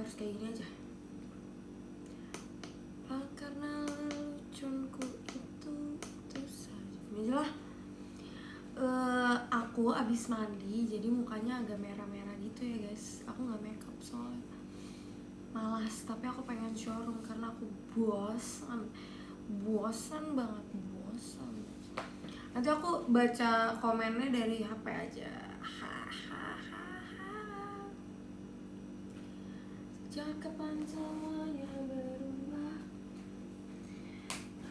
harus kayak gini aja. Karena leluconku itu saja. Ini aja lah. Aku abis mandi jadi mukanya agak merah-merah gitu ya guys. Aku nggak makeup soalnya malas, tapi aku pengen showroom karena aku bosan banget. Nanti aku baca komennya dari HP aja. Sejak kapan semuanya berubah,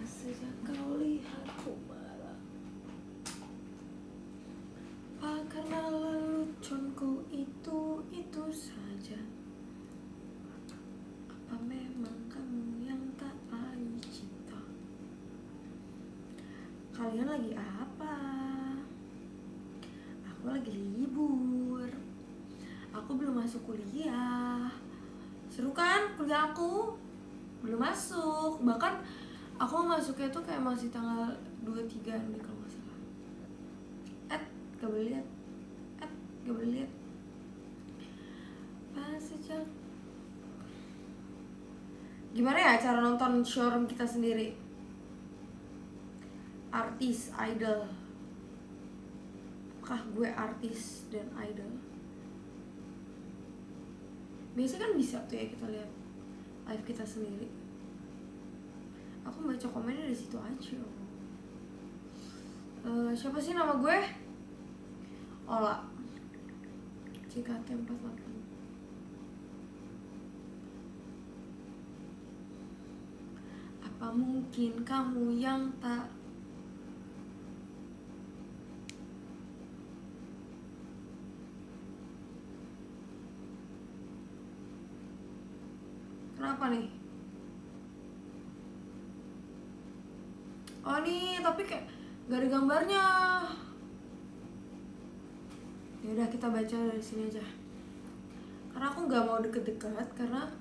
sejak kau lihatku marah, karena leluconku itu saja. Apa memang kamu yang tak lagi cinta? Kalian lagi apa? Aku lagi libur. Aku belum masuk kuliah. Seru kan kuliah aku? Belum masuk. Bahkan aku masuknya tuh kayak masih tanggal 23 nih kalau nggak salah. Gak boleh lihat. Pas sejak. Gimana ya cara nonton showroom kita sendiri? Artis, idol. Apakah gue artis dan idol? Biasanya kan bisa tuh ya kita lihat live kita sendiri. Aku baca komennya dari situ aja. Siapa sih nama gue? Ola JKT48. Apa mungkin kamu yang tak Kenapa nih? Oh nih, tapi kayak gak ada gambarnya. Ya udah kita baca dari sini aja. Karena aku nggak mau deket-deket karena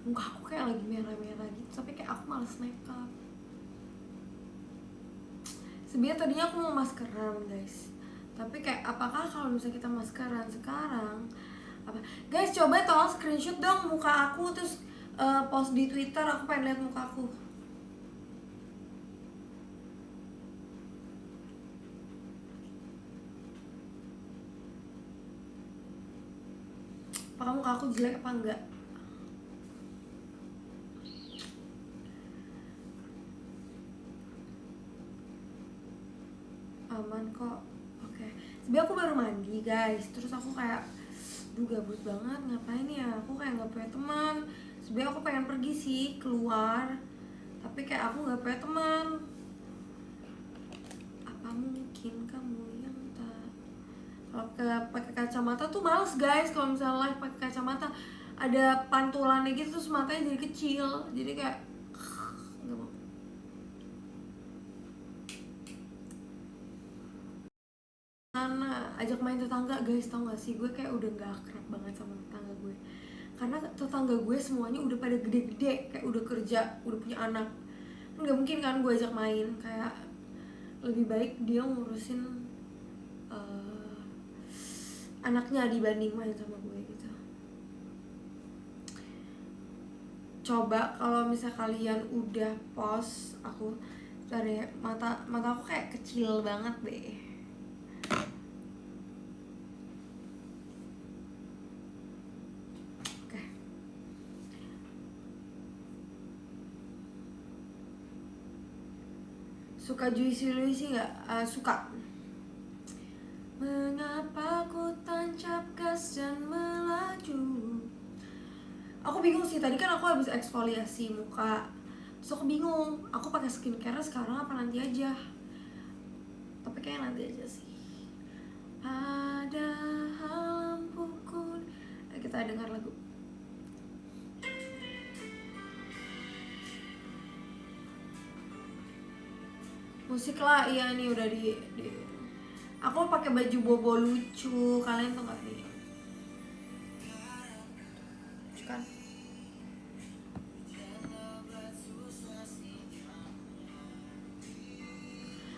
muka aku kayak lagi merah-merah gitu. Tapi kayak aku males makeup. Sebenarnya tadinya aku mau maskeran guys. Tapi kayak apakah kalau misalnya kita maskeran sekarang? Apa? Guys coba tolong screenshot dong muka aku terus post di Twitter. Aku pengen lihat muka aku. Apakah muka aku jelek apa enggak? Aman kok. Oke. Sebenernya aku baru mandi guys. Terus aku kayak gabut banget, ngapain ya? Aku kayak gak punya teman. Sebenernya aku pengen pergi sih keluar, tapi kayak aku gak punya teman. Apa mungkin kamu yang tak. Kalau pakai kacamata tuh males guys. Kalau misalnya live pakai kacamata ada pantulannya gitu terus matanya jadi kecil, jadi kayak nggak mau. Karena ajak main tetangga guys, tau gak sih gue kayak udah gak akrab banget sama tetangga gue. Karena tetangga gue semuanya udah pada gede-gede, kayak udah kerja, udah punya anak. Nggak mungkin kan gue ajak main, kayak lebih baik dia ngurusin anaknya dibanding main sama gue gitu. Coba kalau misal kalian udah post aku dari mata aku kayak kecil banget deh. Oke. Suka juicy nggak? Suka. Mengapa ku tancap gas dan melaju? Aku bingung sih, tadi kan aku habis eksfoliasi muka. Terus aku bingung, aku pakai skincare sekarang apa nanti aja? Tapi kayak nanti aja sih. Ada lampuku. Kita dengar lagu. Musik lah, iya nih udah di aku pakai baju bobo lucu, kalian tuh nggak nih? Lucu kan?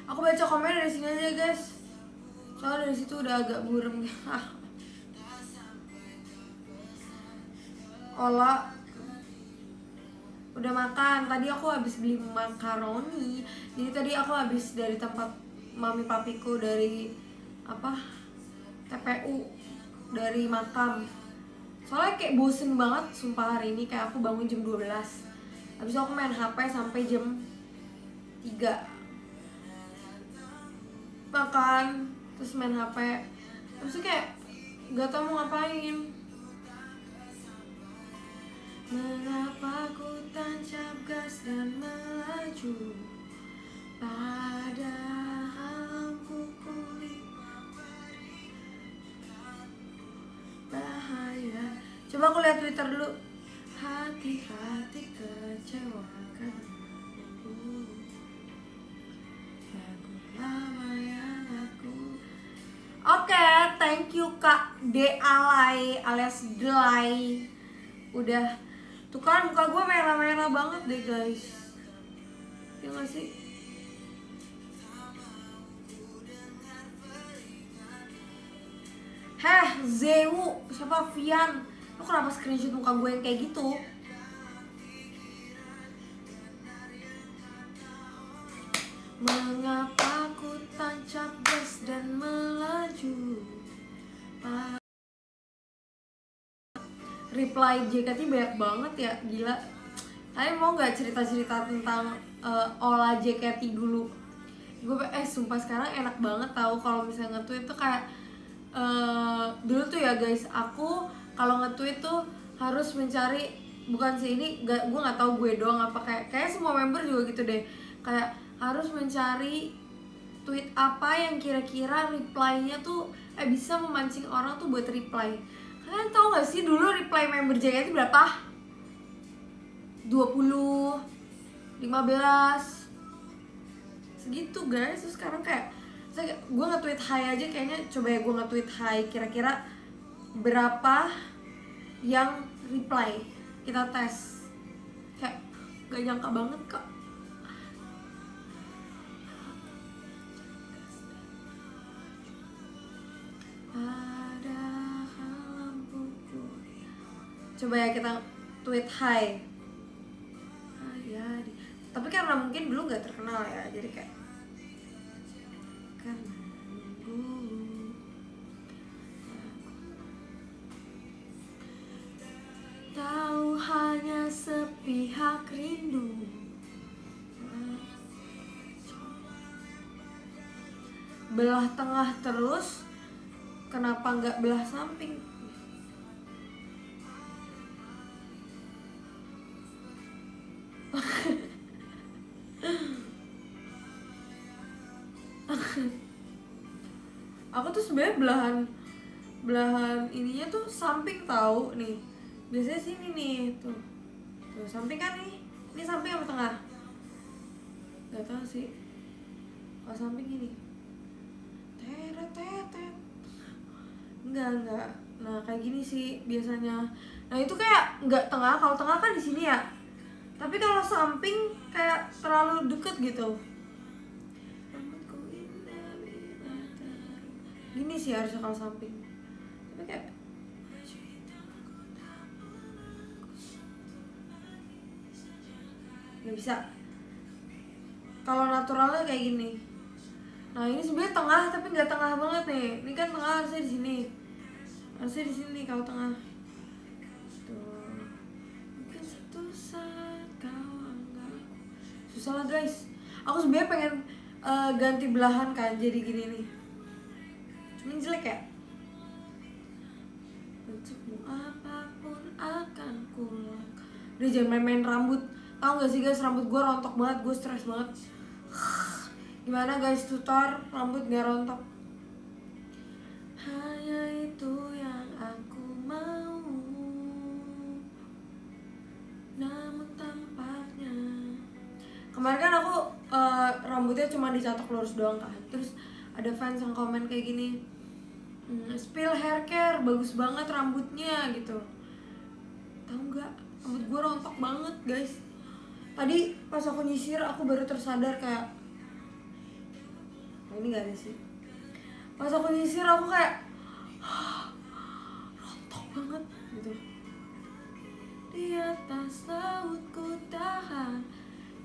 Aku baca komen dari sini aja guys. Soalnya dari situ udah agak burem. Ola udah makan. Tadi aku habis beli makaroni. Jadi tadi aku habis dari tempat mami papiku, dari apa, TPU, dari makam. Soalnya kayak bosen banget sumpah hari ini, kayak aku bangun jam 12. Habis itu aku main HP sampai jam 3. Makan, terus main HP. Habis itu kayak gak tau mau ngapain. Mengapa ku tancap gas dan melaju, padahal ku kulit bahaya. Coba aku lihat Twitter dulu. Hati-hati kecewakan aku, lagu lama yang aku. Oke, thank you Kak Dealay alias Delay. Udah, tuh kan muka gue merah-merah banget deh guys. Ya gak sih? Heh, Zewu, siapa Vian? Lo kenapa screenshot muka gue yang kayak gitu? Mengapa ku tancap gas dan melaju? Reply JKT banyak banget ya, gila. Kalian mau gak cerita-cerita tentang olah JKT dulu? Gue sumpah sekarang enak banget tahu kalau misalnya nge-tweet tuh kayak dulu tuh ya guys, aku kalau nge-tweet tuh harus mencari, bukan sih ini gue nggak tahu gue doang apa, kayak semua member juga gitu deh, kayak harus mencari tweet apa yang kira-kira reply-nya tuh bisa memancing orang tuh buat reply. Kalian tahu gak sih dulu reply member JKT berapa? 20, 15 segitu guys. Terus sekarang kayak gue nge-tweet hi aja kayaknya, coba ya gue nge-tweet hi, kira-kira berapa yang reply, kita tes. Kayak gak nyangka banget kak. Coba ya kita tweet hi. Ya, tapi karena mungkin dulu gak terkenal ya, jadi kayak karena tahu hanya sepihak rindu, belah tengah terus, kenapa nggak belah samping? Aku tuh sebenarnya belahan ininya tuh samping tahu nih. Biasanya sini nih tuh samping kan nih. Ini samping apa tengah? Gak tahu sih. Kalau samping ini. Teret. Enggak. Nah kayak gini sih biasanya. Nah itu kayak nggak tengah. Kalau tengah kan di sini ya. Tapi kalau samping kayak terlalu deket gitu. Gini sih harusnya kalau samping. Tapi kayak nggak bisa. Kalau naturalnya kayak gini. Nah ini sebenarnya tengah tapi nggak tengah banget nih. Ini kan tengah harusnya di sini. Harusnya di sini kalau tengah. Tuh. Mungkin satu saat kau anggap. Susah lah guys. Aku sebenarnya pengen ganti belahan kan jadi gini nih. Cuman jelek ya. Untukmu apapun akan kulakukan. Udah jangan main-main rambut. Tahu gak sih guys, rambut gue rontok banget, gue stres banget. Gimana guys, tutor rambut gak rontok? Hanya itu yang aku mau, namun tampaknya. Kemarin kan aku rambutnya cuma dicatok lurus doang kan. Terus ada fans yang komen kayak gini, spill hair care, bagus banget rambutnya gitu. Tahu nggak, rambut gue rontok banget guys. Tadi pas aku nyisir aku baru tersadar kayak, oh, ini nggak ada sih. Pas aku nyisir aku kayak rontok banget gitu. atas laut ku tahan.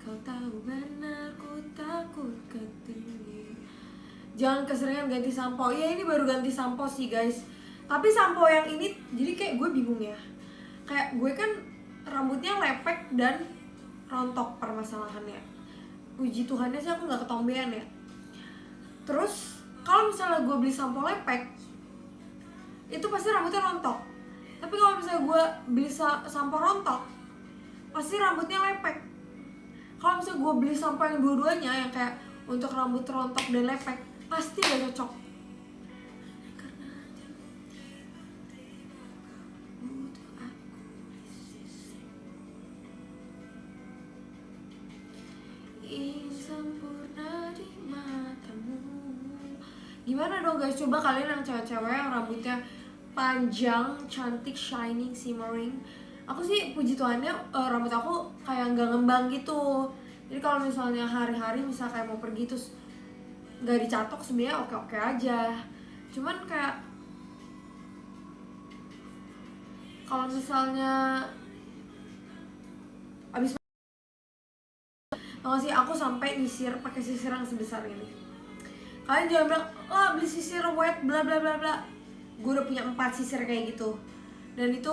Kau tahu benar ku takut ketinggi. Jangan keseringan ganti sampo. Ya ini baru ganti sampo sih guys. Tapi sampo yang ini jadi kayak gue bingung ya. Kayak gue kan rambutnya lepek dan rontok permasalahannya. Puji Tuhannya sih aku nggak ketombean ya. Terus kalau misalnya gue beli sampo lepek, itu pasti rambutnya rontok. Tapi kalau misalnya gue beli sampo rontok, pasti rambutnya lepek. Kalau misalnya gue beli sampo yang dua-duanya, yang kayak untuk rambut rontok dan lepek, pasti gak cocok. Gimana dong guys, coba kalian yang cewek-cewek yang rambutnya panjang, cantik, shining, shimmering. Aku sih puji Tuhannya rambut aku kayak nggak ngembang gitu. Jadi kalau misalnya hari-hari misal kayak mau pergi terus nggak dicatok, sebenarnya oke-oke aja. Cuman kayak kalau misalnya abis sih aku sampai nyisir pakai sisir yang sebesar ini. Kalian jangan bilang, lah beli sisir wet bla bla bla bla. Gue udah punya 4 sisir kayak gitu. Dan itu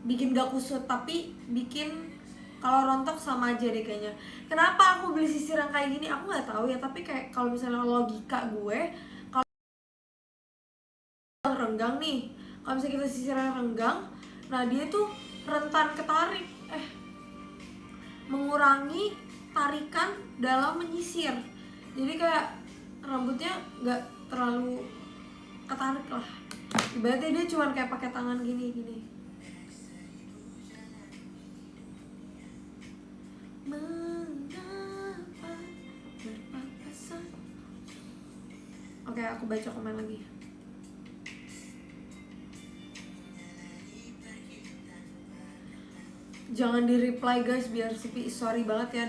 bikin gak kusut, tapi bikin kalau rontok sama aja deh kayaknya. Kenapa aku beli sisir yang kayak gini? Aku nggak tahu ya, tapi kayak kalau misalnya logika gue, kalau renggang nih, kalau misalnya kita sisir yang renggang, nah dia tuh rentan ketarik, mengurangi tarikan dalam menyisir. Jadi kayak rambutnya nggak terlalu ketarik lah. Ibaratnya dia cuma kayak pakai tangan gini. Mengapa berpapasan? Oke, aku baca komen lagi. Jangan di reply guys biar sepi. Sorry banget ya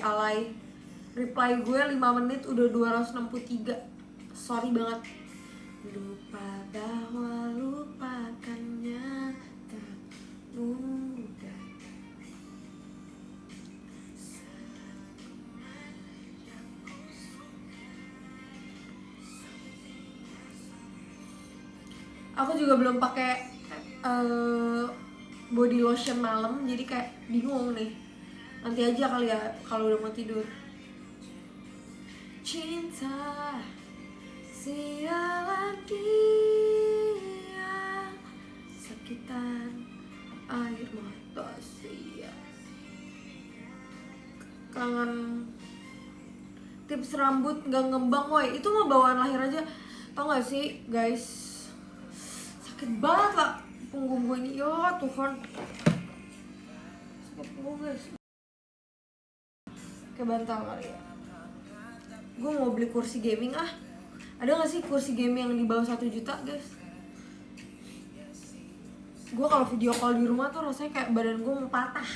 alay. Reply gue 5 menit udah 263. Sorry banget. Lupa bahwa lupakannya tak mudah. Aku juga belum pakai body lotion malam, jadi kayak bingung nih. Nanti aja kali ya kalau udah mau tidur. Cinta sialan dia, sakitan air mata sia. Kangen tips rambut gak ngembang, woy. Itu mah bawaan lahir aja. Tau gak sih guys, sakit banget lah punggung gue ini. Ya Tuhan, sakit punggung guys. Kayak bantal kali ya. Gue mau beli kursi gaming ah. Ada gak sih kursi gaming yang di bawah 1 juta guys? Gue kalau video call di rumah tuh rasanya kayak badan gue mau patah.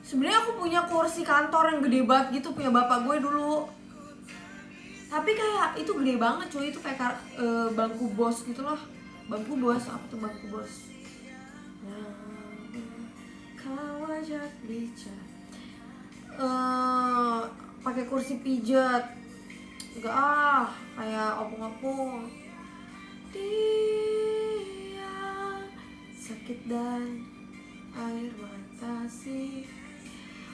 Sebenarnya aku punya kursi kantor yang gede banget gitu, punya bapak gue dulu. Tapi kayak itu gede banget cuy, itu kayak bangku bos gitu loh. Bangku bos, apa tuh bangku bos? Kau ajak bicara, pakai kursi pijat, enggak kayak opung-opung. Dia sakit dan air mata sih.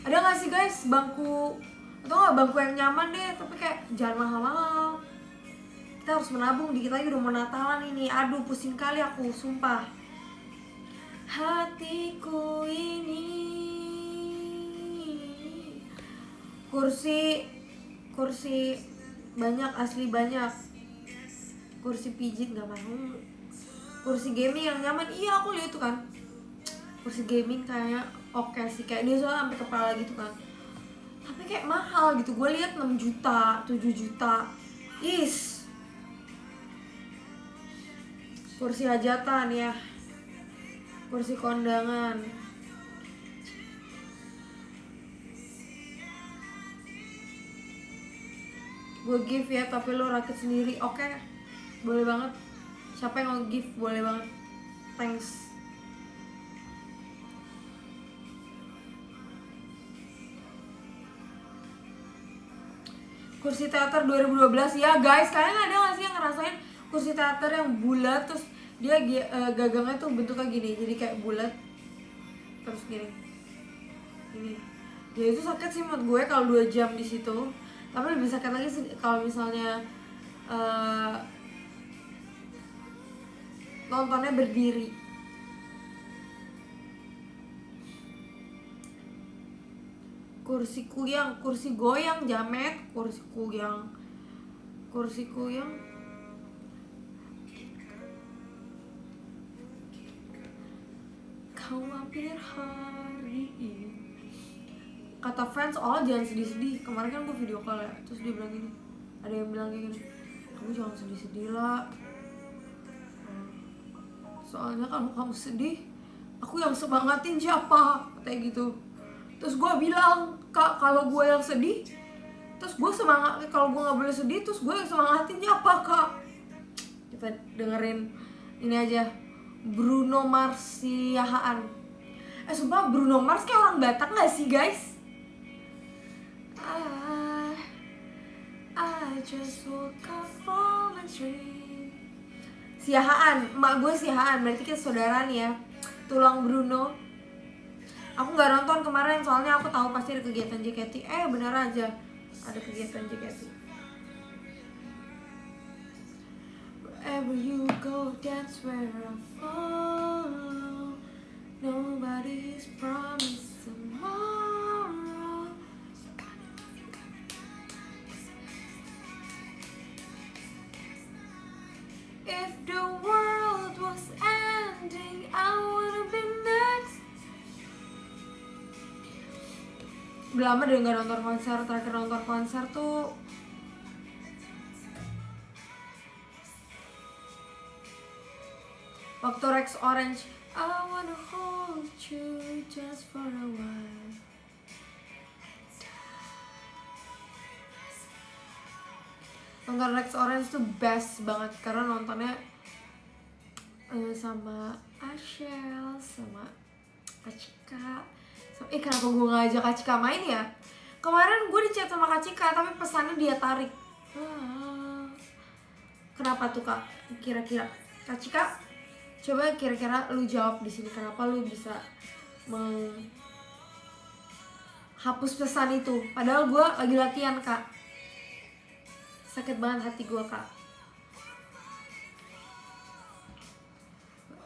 Ada nggak sih guys bangku atau nggak bangku yang nyaman deh, tapi kayak jangan mahal-mahal. Kita harus menabung, dikit lagi udah mau Natalan ini. Aduh pusing kali aku, sumpah. Hatiku ini kursi banyak, asli banyak. Kursi pijit nggak mau. Kursi gaming yang nyaman, iya aku lihat tuh kan. Kursi gaming kayaknya oke sih, kayak dia soalnya sampai kepala gitu kan. Tapi kayak mahal gitu, gue lihat 6 juta, 7 juta. Kursi hajatan ya, kursi kondangan. Gue give ya, tapi lo rakit sendiri. Oke, boleh banget. Siapa yang mau give, boleh banget. Thanks. Kursi teater 2012 ya guys, kalian ada gak sih yang ngerasain kursi teater yang bulat terus dia gagangnya tuh bentuknya gini, jadi kayak bulat terus gini, ya itu sakit sih menurut gue kalau 2 jam di situ. Tapi lebih sakit lagi kalau misalnya nontonnya berdiri. Kursi kuyang, kursi goyang jamet, kursi kuyang. Kau hampir hari ini. Kata fans, oh jangan sedih-sedih. Kemarin kan gue video call ya, terus dia bilang gini, ada yang bilang kayak gini, kamu jangan sedih-sedih lah, soalnya kalau kamu sedih, aku yang semangatin siapa, kayak gitu. Terus gue bilang, kak kalau gue yang sedih, terus gue semangat, kalau gue nggak boleh sedih, terus gue yang semangatin siapa kak? Kita dengerin ini aja, Bruno Mars Siahaan. Sumpah Bruno Mars kayak orang Batak nggak sih guys? I just woke up from a dream. Siahaan, emak gue Siahaan, berarti kita saudara nih ya. Tulang Bruno. Aku nggak nonton kemarin soalnya aku tahu pasti ada kegiatan JKT. Bener aja ada kegiatan JKT. Wherever you go, that's where I follow. Nobody's promised tomorrow. If the world was ending, I wanna be next. Udah lama deh gak nonton konser. Terakhir nonton konser tuh waktu Rex Orange. I wanna hold you just for a while. Nonton Rex Orange tuh best banget karena nontonnya sama Ashel, sama Kak Cika. Kenapa gue ngajak Kak Cika main ya? Kemarin gue di chat sama Kak Cika tapi pesannya dia tarik. Kenapa tuh kak? Kira-kira Kak Cika, coba kira-kira lu jawab di sini, kenapa lu bisa menghapus pesan itu? Padahal gue lagi latihan kak. Sakit banget hati gue kak.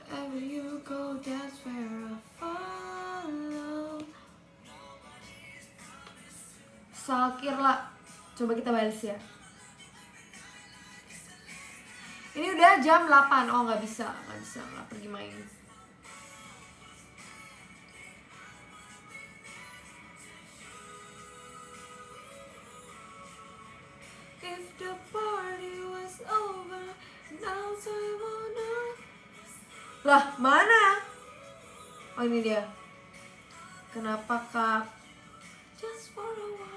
Wherever you go, that's where I follow. Salkirla, coba kita balas ya. Ini udah jam 8. Oh nggak bisa, nggak pergi main. If the party was over, now I wanna. Lah mana? Oh ini dia. Kenapa kak? Just for a while.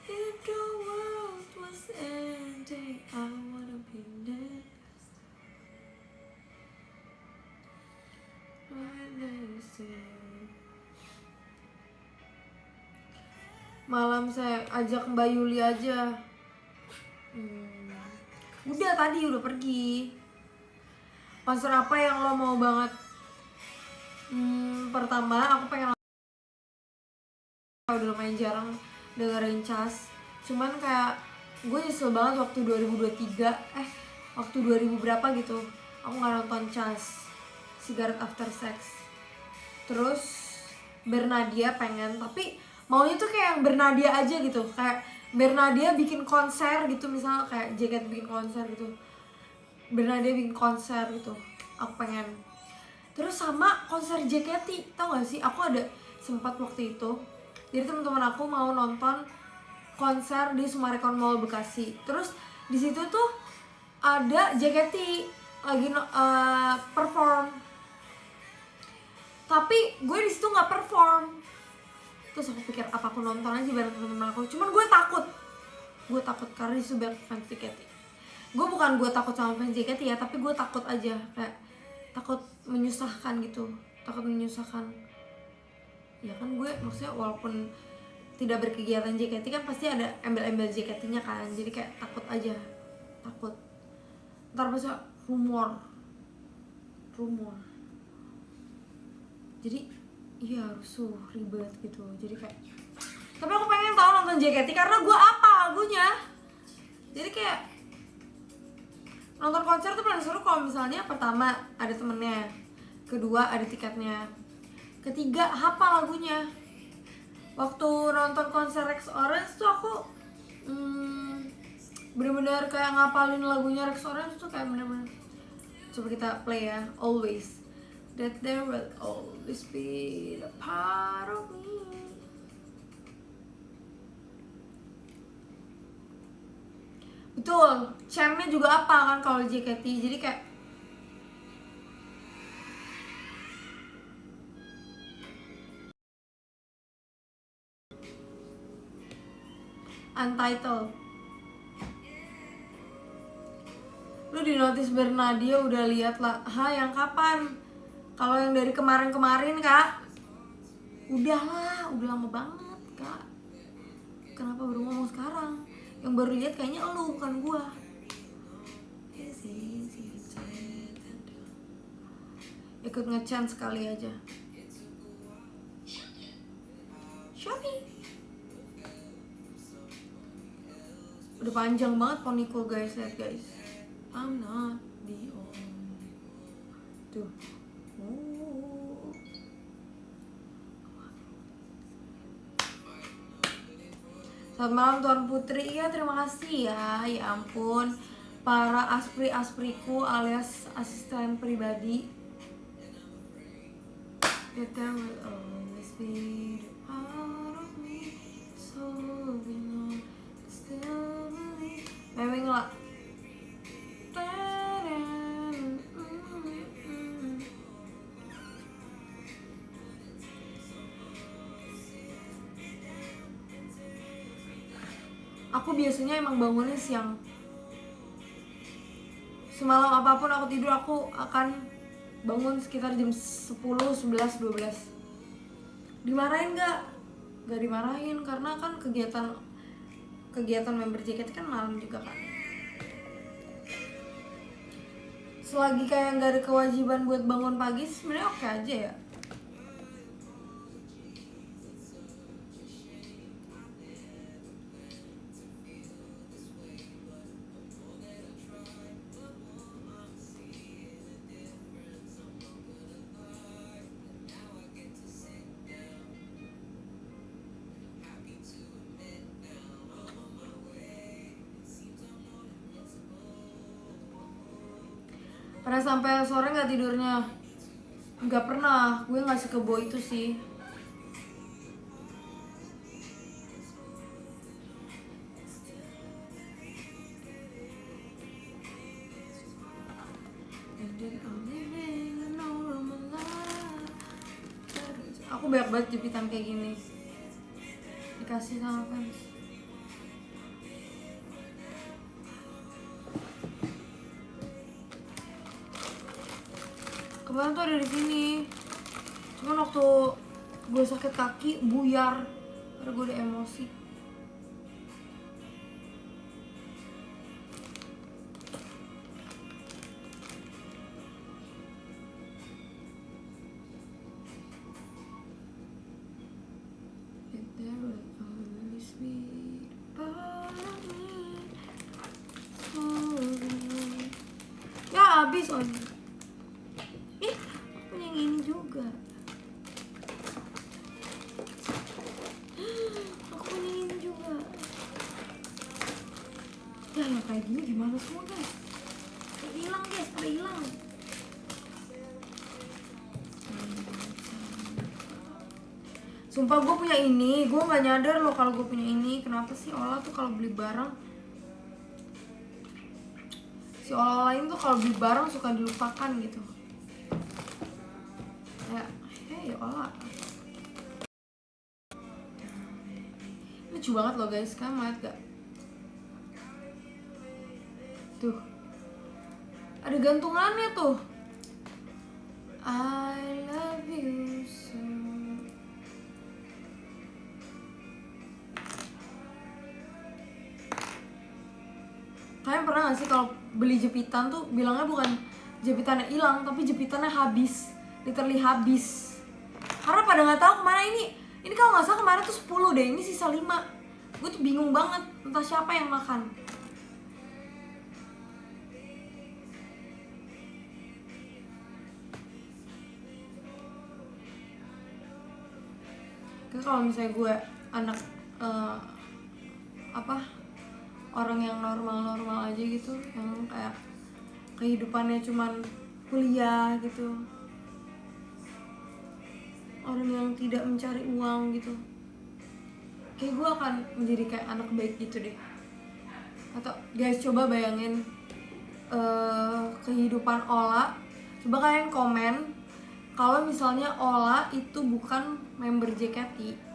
If the world was ending, I wanna be next. Malam saya ajak Mbak Yuli aja. Udah tadi udah pergi. Konser apa yang lo mau banget? Pertama aku pengen, udah lumayan jarang dengerin Cas. Cuman kayak gue nyesel banget waktu 2023 waktu 2000 berapa gitu aku gak nonton Cas, Cigarette After Sex. Terus Bernadia pengen, tapi maunya tuh kayak yang Bernadia aja gitu, kayak Bernadia bikin konser gitu, misalnya kayak JKT bikin konser gitu, Bernadia bikin konser gitu, aku pengen. Terus sama konser JKT, tau gak sih, aku ada sempat waktu itu, jadi teman-teman aku mau nonton konser di Summarecon Mall Bekasi. Terus di situ tuh ada JKT lagi perform, tapi gue di situ nggak perform Terus aku pikir apa aku nonton aja bareng temen-temen aku. Cuman gue takut karena itu banyak fans JKT. Gue takut sama fans JKT ya, tapi gue takut aja, kayak takut menyusahkan gitu, takut menyusahkan. Ya kan gue maksudnya walaupun tidak berkegiatan JKT kan pasti ada embel-embel JKT-nya kan, jadi kayak takut aja, takut ntar bisa rumor, jadi iya rusuh ribet gitu. Jadi kayak, tapi aku pengen tahu nonton JKT karena gue apa lagunya, jadi kayak nonton konser tuh paling seru kalau misalnya pertama ada temennya, kedua ada tiketnya, ketiga hafal lagunya. Waktu nonton konser Rex Orange tuh aku bener-bener kayak ngapalin lagunya Rex Orange tuh kayak bener-bener. Coba kita play ya, Always. That there will always be a part of me. Betul, charmnya juga apa kan kalau JKT, jadi kayak Untitled. Lu di Notice Bernadia udah lihat lah? Yang kapan? Kalau yang dari kemarin-kemarin kak, udah lama banget kak. Kenapa baru ngomong sekarang? Yang baru lihat kayaknya elu, bukan gua. Ikut nge-chant sekali aja. Shopee. Udah panjang banget poniku guys, lihat guys. I'm not the only. Tuh. Selamat malam Tuan Putri. Iya terima kasih ya. Ya ampun, para aspri-aspriku alias asisten pribadi. That there will always be the part of me, so we know still believe. Memang lah. Aku biasanya emang bangunnya siang. Semalam apapun aku tidur, aku akan bangun sekitar jam 10, 11, 12. Dimarahin gak? Gak dimarahin, karena kan kegiatan member JKT kan malam juga kan. Selagi kayak gak ada kewajiban buat bangun pagi, sebenarnya oke aja ya. Pernah sampai sore nggak tidurnya? Nggak pernah, gue nggak sekebo itu sih. Aku banyak banget jepitan kayak gini, dikasih sama fans. Kemarin tuh ada di sini, cuman waktu gue sakit kaki buyar karena gue udah emosi. Ya habis on. Aku yang ini juga. Aku yang ini juga. Ya yang kayak gini gimana semua guys? Hilang guys, pada hilang. Sumpah gue punya ini, gue nggak nyadar loh kalau gue punya ini. Kenapa sih Ola tuh kalau beli barang, si Ola lain tuh kalau beli barang suka dilupakan gitu. Ya, hey Ola. Lucu banget loh guys, kalian lihat gak? Tuh, ada gantungannya tuh. I love you so. Kalian pernah gak sih kalau beli jepitan tuh bilangnya bukan jepitannya hilang, tapi jepitannya habis, literally habis. Karena pada nggak tahu kemana ini kalau nggak salah kemarin tuh 10 deh, ini sisa 5. Gue tuh bingung banget, entah siapa yang makan. Kayak kalau misalnya gue anak orang yang normal-normal aja gitu, yang kayak kehidupannya cuman kuliah gitu, orang yang tidak mencari uang gitu, kayak gue akan menjadi kayak anak baik gitu deh. Atau guys, coba bayangin kehidupan Ola. Coba kalian komen kalau misalnya Ola itu bukan member JKT,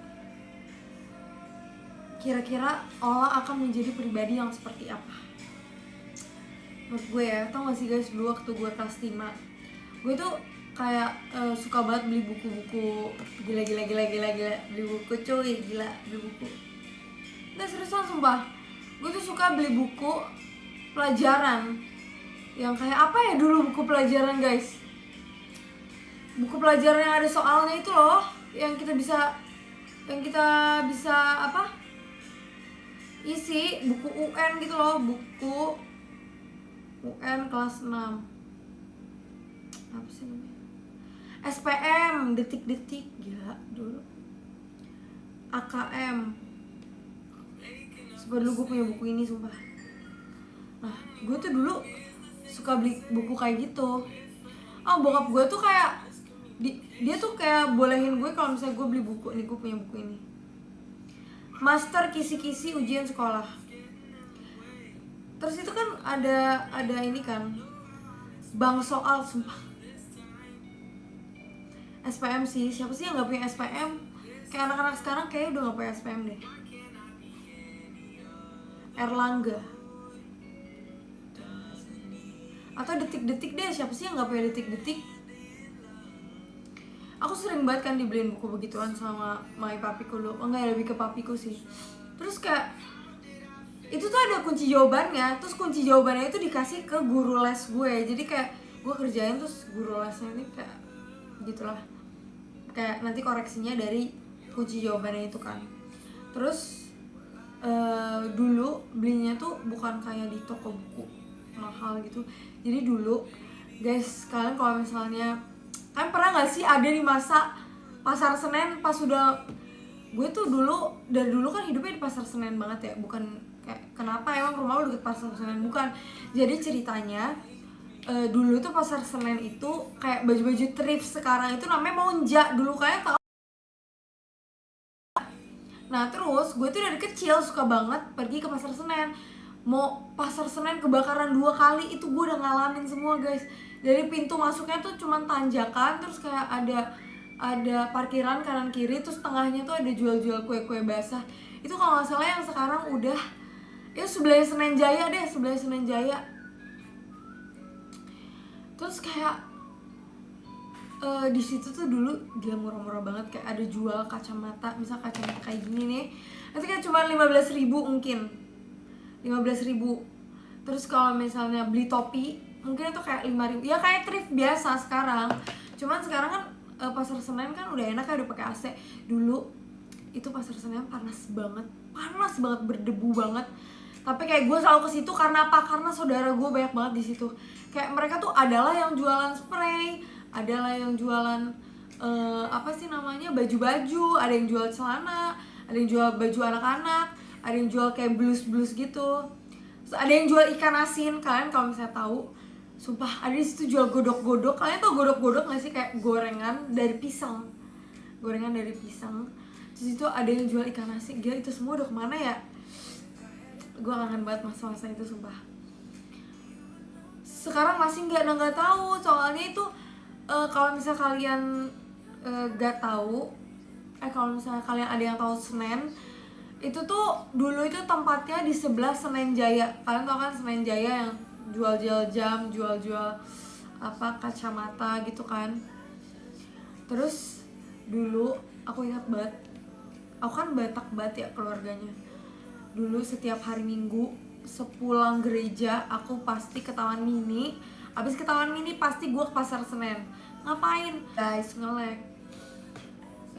kira-kira Ola akan menjadi pribadi yang seperti apa? Menurut gue ya, tau gak sih guys, dulu waktu gue kelas 5, gue tuh kayak suka banget beli buku-buku. Gila beli buku cuy, gila beli buku. Nggak, seriusan sumpah, gue tuh suka beli buku pelajaran. Yang kayak apa ya dulu buku pelajaran guys? Buku pelajaran yang ada soalnya itu loh, yang kita bisa apa? Isi buku UN gitu loh, buku UN kelas 6. Apa sih namanya? SPM, detik-detik, gila dulu. AKM. Sumpah dulu gue punya buku ini sumpah. Nah, gue tuh dulu suka beli buku kayak gitu. Bokap gue tuh kayak dia tuh kayak bolehin gue kalau misalnya gue beli buku nih, gue punya buku ini. Master kisi-kisi ujian sekolah. Terus itu kan ada ini kan, bank soal, sumpah. SPM sih, siapa sih yang nggak punya SPM? Kayak anak-anak sekarang kayaknya udah nggak punya SPM deh. Erlangga. Atau detik-detik deh, siapa sih yang nggak punya detik-detik? Aku sering banget kan dibeliin buku begituan sama my papiku dulu. Enggak, lebih ke papiku sih. Terus kayak itu tuh ada kunci jawabannya. Terus kunci jawabannya itu dikasih ke guru les gue. Jadi kayak gue kerjain, terus guru lesnya ini kayak gitulah, kayak nanti koreksinya dari kunci jawabannya itu kan. Terus dulu belinya tuh bukan kayak di toko buku mahal gitu. Jadi dulu guys, kalian kalau misalnya, kalian pernah gak sih ada di masa Pasar Senen pas udah, gue tuh dari dulu kan hidupnya di Pasar Senen banget ya, bukan kayak kenapa emang rumah lu deket Pasar Senen, bukan. Jadi ceritanya dulu tuh Pasar Senen itu kayak baju-baju thrift sekarang itu namanya Monja dulu, kalian tau. Nah terus gue tuh dari kecil suka banget pergi ke Pasar Senen. Mau Pasar Senen kebakaran 2 kali itu gue udah ngalamin semua guys. Dari pintu masuknya tuh cuman tanjakan, terus kayak ada parkiran kanan kiri, terus tengahnya tuh ada jual-jual kue-kue basah. Itu kalau nggak salah yang sekarang udah ya sebelah Senen Jaya deh, sebelah Senen Jaya. Terus kayak di situ tuh dulu gila murah-murah banget, kayak ada jual kacamata, misal kacamata kayak gini nih, itu kayak cuma 15.000 mungkin, 15.000. Terus kalau misalnya beli topi mungkin itu kayak 5.000, ya kayak thrift biasa sekarang. Cuman sekarang kan Pasar Senen kan udah enak ya, udah pakai AC. Dulu itu Pasar Senen panas banget, berdebu banget. Tapi kayak gue selalu ke situ karena apa? Karena saudara gue banyak banget di situ. Kayak mereka tuh adalah yang jualan spray, adalah yang jualan apa sih namanya, baju-baju, ada yang jual celana, ada yang jual baju anak-anak, ada yang jual kayak blus-blus gitu. Terus ada yang jual ikan asin. Kalian kalau misalnya tahu, sumpah ada di situ jual godok-godok. Kalian tau godok-godok nggak sih? Kayak gorengan dari pisang. Terus itu ada yang jual ikan asin. Gila, itu semua udah kemana ya? Gue kangen banget masa-masa itu sumpah. Sekarang masih nggak tahu. Soalnya itu kalau misalnya kalian nggak tahu, kalau misalnya kalian ada yang tahu Senen, Itu tuh dulu itu tempatnya di sebelah Senen Jaya. Kalian tau kan Senen Jaya yang jual-jual jam, jual-jual apa kacamata gitu kan. Terus dulu aku ingat banget, aku kan Batak banget ya keluarganya. Dulu setiap hari Minggu sepulang gereja aku pasti ke Taman Mini. Abis ke Taman Mini pasti gue ke Pasar Senen. Ngapain? Guys, nge-lag.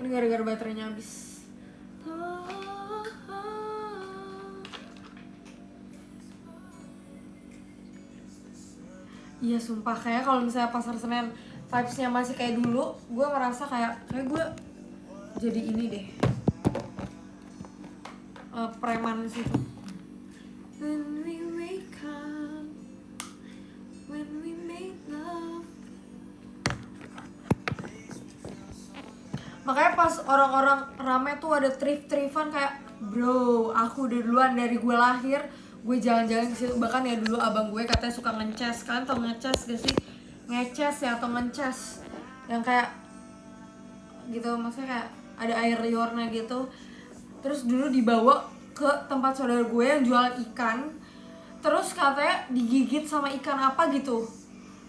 Ini gara-gara baterainya habis. Iya sumpah, kayak kalau misalnya Pasar Senen vibes-nya masih kayak dulu, gue merasa kayak gue jadi ini deh, preman situ. When we wake up, when we make love. Makanya pas orang-orang rame tuh ada thrift-thriftan kayak, bro, aku udah duluan dari gue lahir, gue jalan-jalan ke situ. Bahkan ya dulu abang gue katanya suka ngeces. Kalian tau ngeces gak sih? Ngeces ya atau ngeces yang kayak gitu, maksudnya kayak ada air liurnya gitu. Terus dulu dibawa ke tempat saudara gue yang jual ikan. Terus katanya digigit sama ikan apa gitu,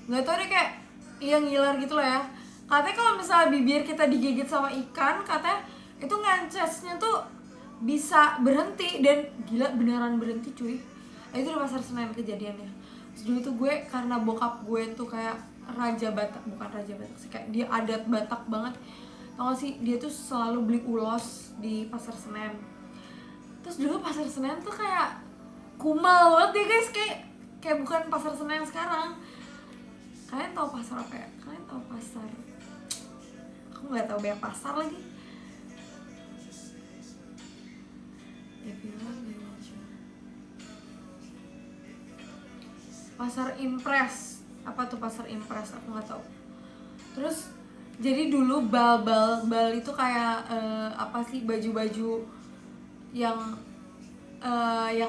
nggak tau deh, kayak yang ngiler gitu lah ya. Katanya kalau misalnya bibir kita digigit sama ikan, katanya itu ngancesnya tuh bisa berhenti. Dan gila beneran berhenti cuy. Itu di Pasar Senen kejadiannya. Terus dulu tuh gue, karena bokap gue tuh kayak raja Batak, bukan raja Batak sih, kayak dia adat Batak banget. Tau gak sih, dia tuh selalu beli ulos di Pasar Senen. Terus dulu Pasar Senen tuh kayak kumal banget deh guys, kayak bukan Pasar Senen yang sekarang. Kalian tahu pasar apa ya? Kalian tahu pasar? Aku nggak tahu banyak pasar lagi. Ya bilang aja. Pasar Impres. Apa tuh Pasar Impres? Aku nggak tahu. Terus jadi dulu bal itu kayak apa sih, baju-baju yang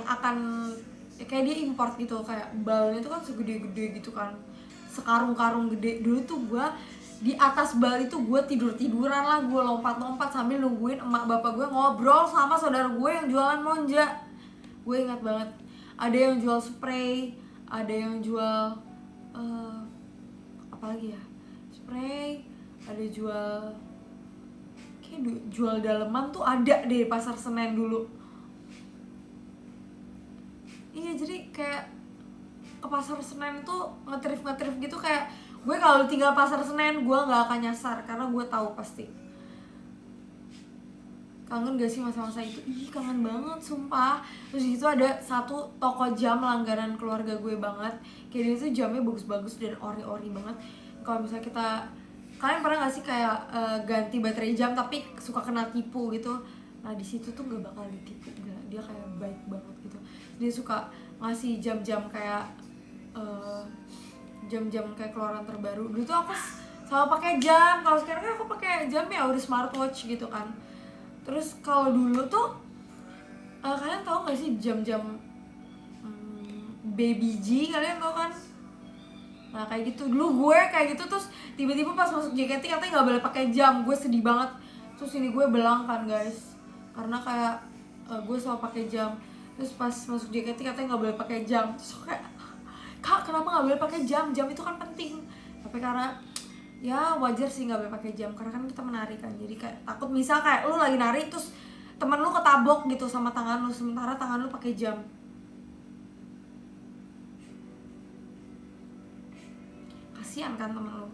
akan kayak dia import gitu, kayak balnya itu kan segede-gede gitu kan, sekarung-karung gede. Dulu tuh gue di atas bal itu gue tiduran lah, gue lompat-lompat sambil nungguin emak bapak gue ngobrol sama saudara gue yang jualan monja. Gue ingat banget, ada yang jual spray, ada yang jual apa lagi ya, spray, ada jual kayak jual daleman tuh ada deh Pasar Senen dulu. Iya, jadi kayak ke Pasar Senen tuh ngetrif gitu, kayak gue kalau tinggal Pasar Senen gue nggak akan nyasar karena gue tahu pasti. Kangen gak sih masa-masa itu? Ih, kangen banget sumpah. Terus itu ada satu toko jam langganan keluarga gue banget. Kayak dia tuh jamnya bagus-bagus dan ori-ori banget. Kalau misalnya kalian pernah gak sih kayak ganti baterai jam tapi suka kena tipu gitu? Nah di situ tuh nggak bakal ditipu, gak. Dia kayak baik banget gitu. Dia suka ngasih jam-jam kayak jam-jam kayak keluaran terbaru. Dulu tuh aku selalu pakai jam. Kalau sekarang kan aku pakai jam ya udah smartwatch gitu kan. Terus kalau dulu tuh kalian tahu nggak sih jam-jam Baby G, kalian tahu kan? Nah kayak gitu dulu gue kayak gitu. Terus tiba-tiba pas masuk JKT katanya nggak boleh pakai jam, gue sedih banget. Terus ini gue belang kan guys, karena kayak gue selalu pakai jam. Terus pas masuk JKT katanya nggak boleh pakai jam. Terus kayak, kak kenapa nggak boleh pakai jam? Jam itu kan penting. Tapi karena ya wajar sih nggak boleh pakai jam, karena kan kita menari kan. Jadi kayak takut misal kayak lu lagi nari terus temen lu ketabok gitu sama tangan lu, sementara tangan lu pakai jam. Kasian kan temen lu.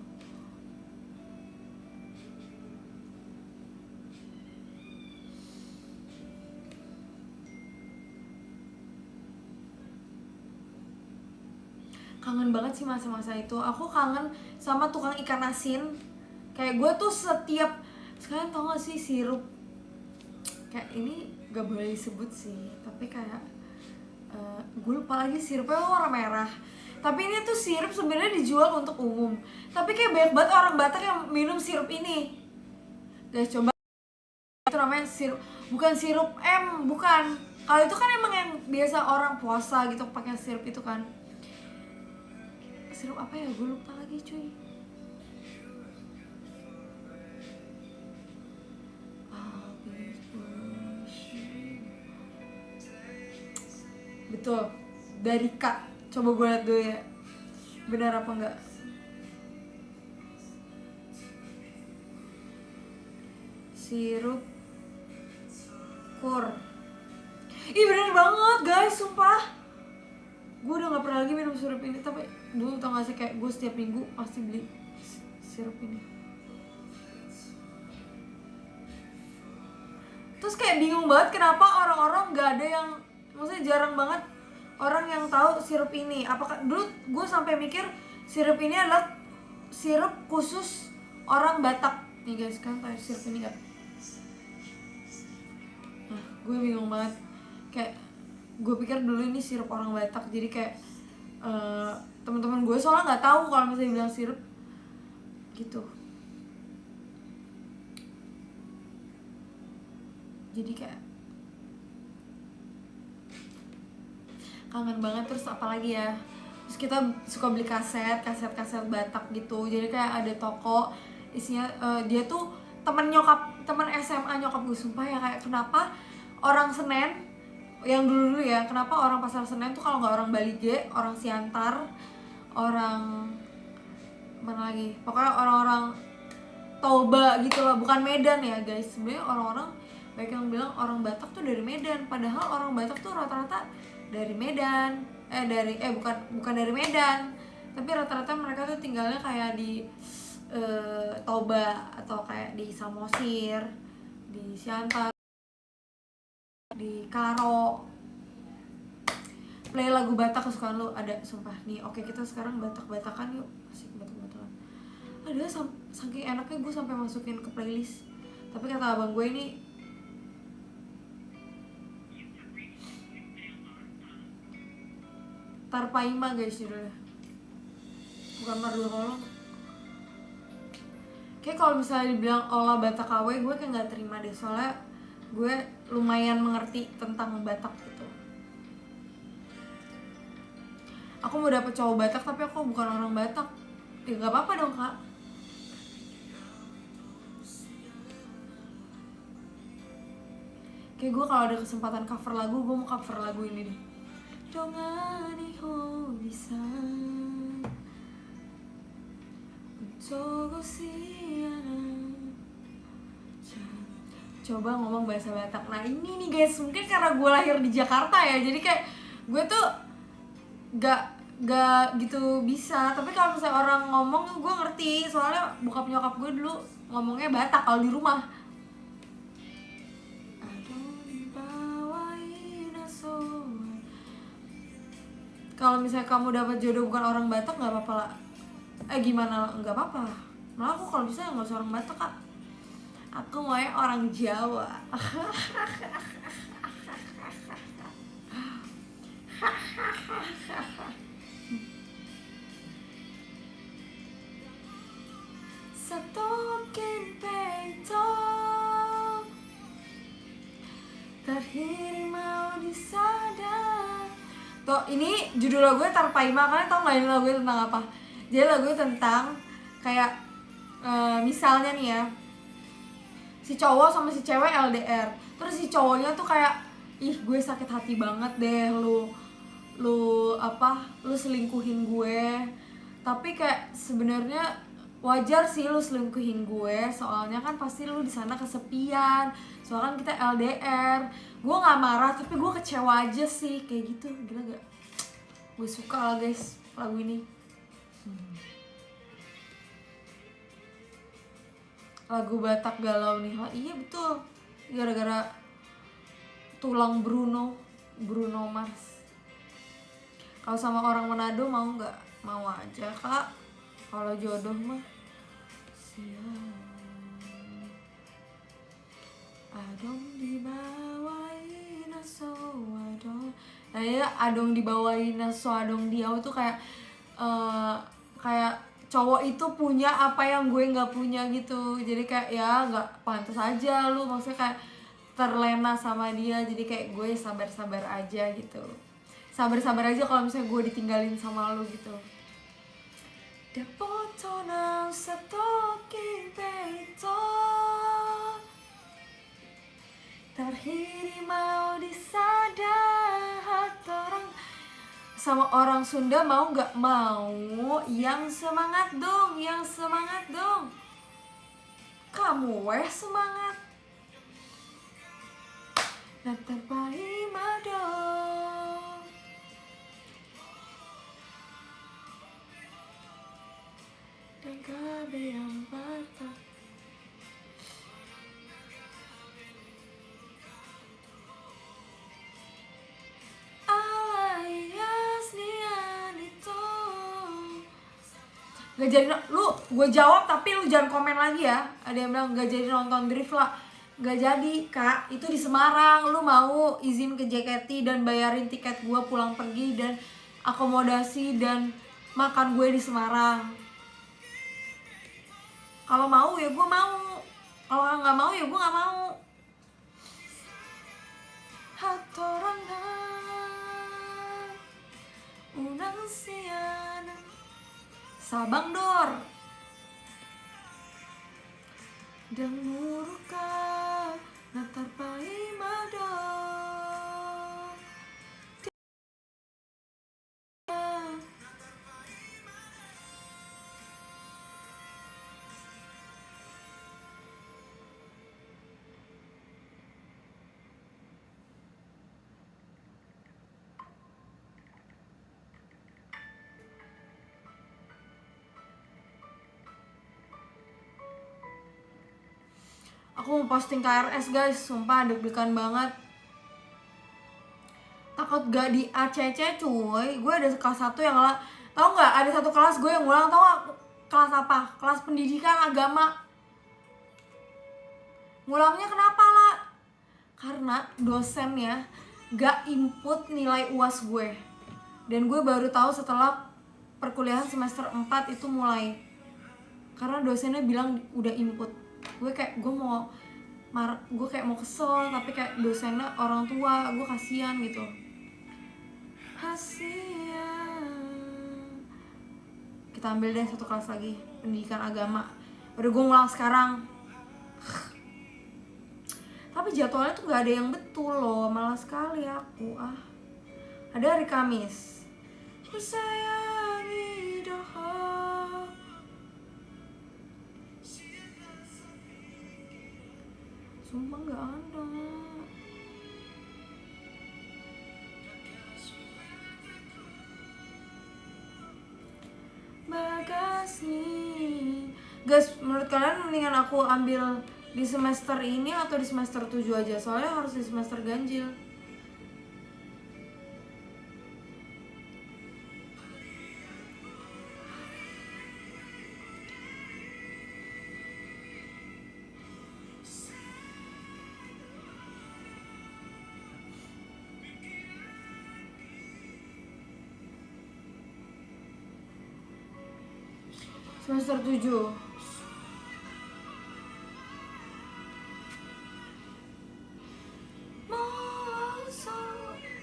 Kangen banget sih masa-masa itu. Aku kangen sama tukang ikan asin. Kayak gue tuh setiap, sekalian tau gak sih sirup, kayak ini gak boleh disebut sih, tapi kayak gue lupa lagi sirupnya warna merah. Tapi ini tuh sirup sebenarnya dijual untuk umum, tapi kayak banyak banget orang Batak yang minum sirup ini. Guys coba, itu namanya sirup, bukan sirup M, bukan. Kalau itu kan emang yang biasa orang puasa gitu pakai sirup itu kan. Sirup apa ya, gue lupa lagi cuy. Betul, dari Kak. Coba gue liat dulu ya, benar apa enggak. Sirup kur. Ih bener banget guys, sumpah. Gue udah gak pernah lagi minum sirup ini. Tapi dulu tau gak sih, kayak gue setiap minggu pasti beli sirup ini. Terus kayak bingung banget kenapa orang-orang gak ada yang, maksudnya jarang banget orang yang tahu sirup ini. Apakah dulu gue sampai mikir sirup ini adalah sirup khusus orang Batak. Nih guys, kan tahu sirup ini gak? Nah, gue bingung banget. Kayak gue pikir dulu ini sirup orang Batak. Jadi kayak teman-teman gue soalnya nggak tahu kalau misalnya bilang sirup gitu. Jadi kayak kangen banget. Terus apalagi ya, terus kita suka beli kaset Batak gitu. Jadi kayak ada toko isinya dia tuh temen SMA nyokap gue. Sumpah ya, kayak kenapa orang Senen yang dulu ya, kenapa orang Pasar Senen tuh kalau nggak orang Balige, orang Siantar, orang mana lagi, pokoknya orang-orang Toba gitu lah, bukan Medan ya guys. Sebenarnya orang-orang baik yang bilang orang Batak tuh dari Medan, padahal orang Batak tuh rata-rata dari Medan, bukan dari Medan, tapi rata-rata mereka tuh tinggalnya kayak di Toba atau kayak di Samosir, di Siantar, di Karo. Play lagu Batak kesukaan lu ada, sumpah nih. Oke, kita sekarang Batak-Batakan yuk. Asik, Batak-Batakan. Ada saking enaknya gue sampai masukin ke playlist. Tapi kata abang gue ini Tarpaima guys judulnya, bukan Mardu Kolong. Kayak kalau misalnya dibilang olah Batak KW, gue kayak nggak terima deh, soalnya gue lumayan mengerti tentang Batak gitu. Aku mau dapet cowok Batak tapi aku bukan orang Batak, ya nggak apa-apa dong kak. Kayak gue kalau ada kesempatan cover lagu, gue mau cover lagu ini deh. Dongani ho bisa coba ngomong bahasa Batak. Nah ini nih guys, mungkin karena gue lahir di Jakarta ya, jadi kayak gue tuh gak gitu bisa. Tapi kalau misalnya orang ngomong gue ngerti, soalnya bokap nyokap gue dulu ngomongnya Batak kalau di rumah. Kalau misalnya kamu dapat jodoh bukan orang Batak nggak apa-apa lah. Gimana nggak apa-apa. Malah aku kalau bisa nggak usah orang Batak kak. Aku maunya orang Jawa. Setokin peito terhiri mau disadar. Tuh ini judul lagunya Tarpaima. Kalian tau gak ini lagunya tentang apa? Jadi lagunya tentang kayak misalnya nih ya, si cowok sama si cewek LDR. Terus si cowoknya tuh kayak, ih gue sakit hati banget deh lu selingkuhin gue. Tapi kayak sebenarnya wajar sih lu selingkuhin gue, soalnya kan pasti lu di sana kesepian. Soalnya kan kita LDR. Gue nggak marah tapi gue kecewa aja sih, kayak gitu. Gila gak? Gue suka lah guys lagu ini. Lagu Batak galau nih. Iya betul, gara-gara tulang Bruno Mars. Kalau sama orang Manado mau nggak? Mau aja kak. Kalau jodoh mah siap. Adong dibawain aso adong. Nah ya, adong dibawain aso adong diau tuh kayak kayak cowok itu punya apa yang gue nggak punya gitu. Jadi kayak ya nggak pantas aja lu, maksudnya kayak terlena sama dia. Jadi kayak gue sabar-sabar aja gitu. Sabar-sabar aja kalau misalnya gue ditinggalin sama lu gitu. Dapoto nang satoki peito terhiri mau disadar orang sama orang Sunda mau nggak mau? Yang semangat dong, yang semangat dong. Kamu weh semangat. Natapai mado. Dan kabe yang patah. Gak jadi, lu gue jawab tapi lu jangan komen lagi ya. Ada yang bilang gak jadi nonton Drift lah. Gak jadi kak, itu di Semarang. Lu mau izin ke JKT dan bayarin tiket gue pulang pergi dan akomodasi dan makan gue di Semarang. Kalau mau ya gue mau, kalau nggak mau ya gue nggak mau. Hatorana unang siana Sabang Dor dan muruka natarpai mado. Aku mau posting KRS guys, sumpah deg-degan banget. Takut gak di ACC cuy. Gue ada kelas 1 yang tau gak, ada satu kelas gue yang ngulang. Tau gak kelas apa? Kelas pendidikan agama. Ngulangnya kenapa lah? Karena dosennya gak input nilai UAS gue. Dan gue baru tahu setelah perkuliahan semester 4 itu mulai. Karena dosennya bilang udah input. Gue kayak gue kayak mau kesel, tapi kayak dosennya orang tua, gue kasihan gitu. Kita ambil deh satu kelas lagi, pendidikan agama. Udah gue ngulang sekarang. Tapi jadwalnya tuh gak ada yang betul loh, malas sekali aku. Ada hari Kamis. Kusayangi doho. Sumpah gak ada. Bagas nih. Guys, menurut kalian mendingan aku ambil di semester ini atau di semester 7 aja? Soalnya harus di semester ganjil. Semester 7.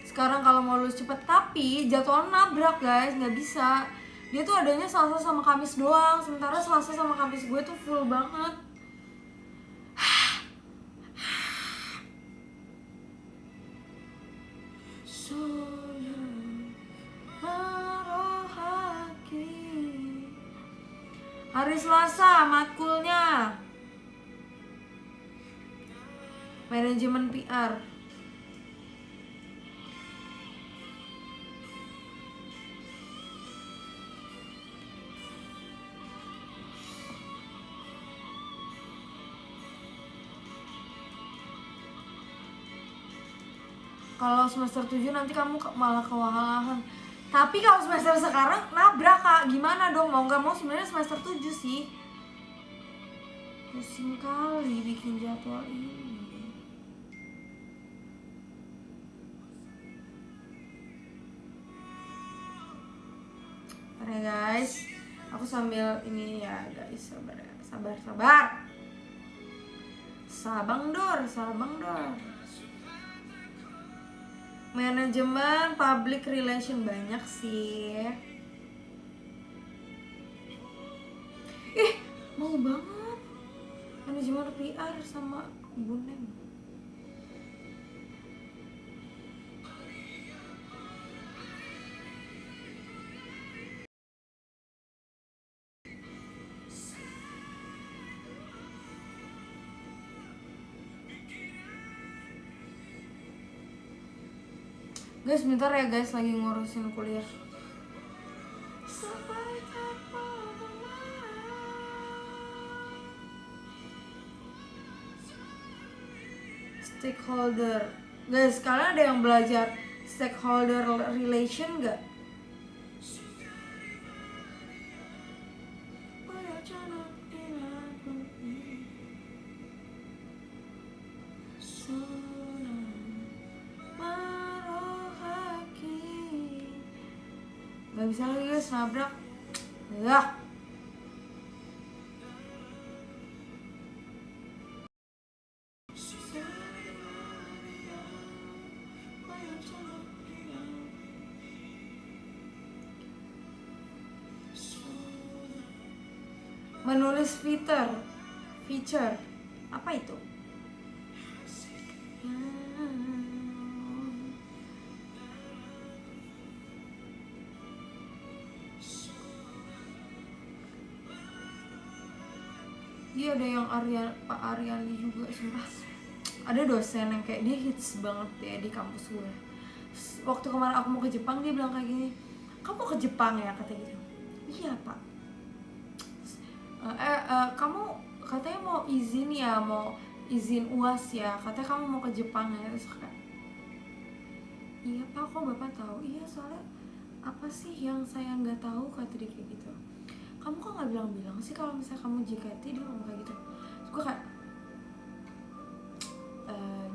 Sekarang kalau mau lulus cepet, tapi jadwalnya nabrak guys, nggak bisa. Dia tuh adanya Selasa sama Kamis doang, sementara Selasa sama Kamis gue tuh full banget. Hari Selasa matkulnya manajemen PR. Kalau semester 7 nanti kamu malah kewalahan. Tapi kalau semester sekarang nabrak kak, gimana dong? Mau gak mau sebenarnya semester 7 sih. Pusing kali bikin jadwal ini. Oke guys, aku sambil ini ya guys, sabar. Sabang Dor. Manajemen public relation banyak sih. Mau banget manajemen PR sama Buneng. Guys, bentar ya guys, lagi ngurusin kuliah. Stakeholder. Guys, kalian ada yang belajar stakeholder relation gak? Gak bisa lagi guys, nabrak. Ya. Menulis feature apa itu? Iya, ada yang Pak Aryani juga, sumpah. Ada dosen yang kayak dia hits banget ya di kampus gue. Waktu kemarin aku mau ke Jepang, dia bilang kayak gini, kamu mau ke Jepang ya, kata gitu. Iya pak. Kamu katanya mau izin ya, mau izin UAS ya, katanya kamu mau ke Jepang ya. Terus kayak, iya pak, kok bapak tahu? Iya, soalnya apa sih yang saya nggak tahu, kata dia kayak gitu. Kamu kok nggak bilang-bilang sih kalau misalnya kamu JKT? Dia ngomong kayak gitu. Terus gue kayak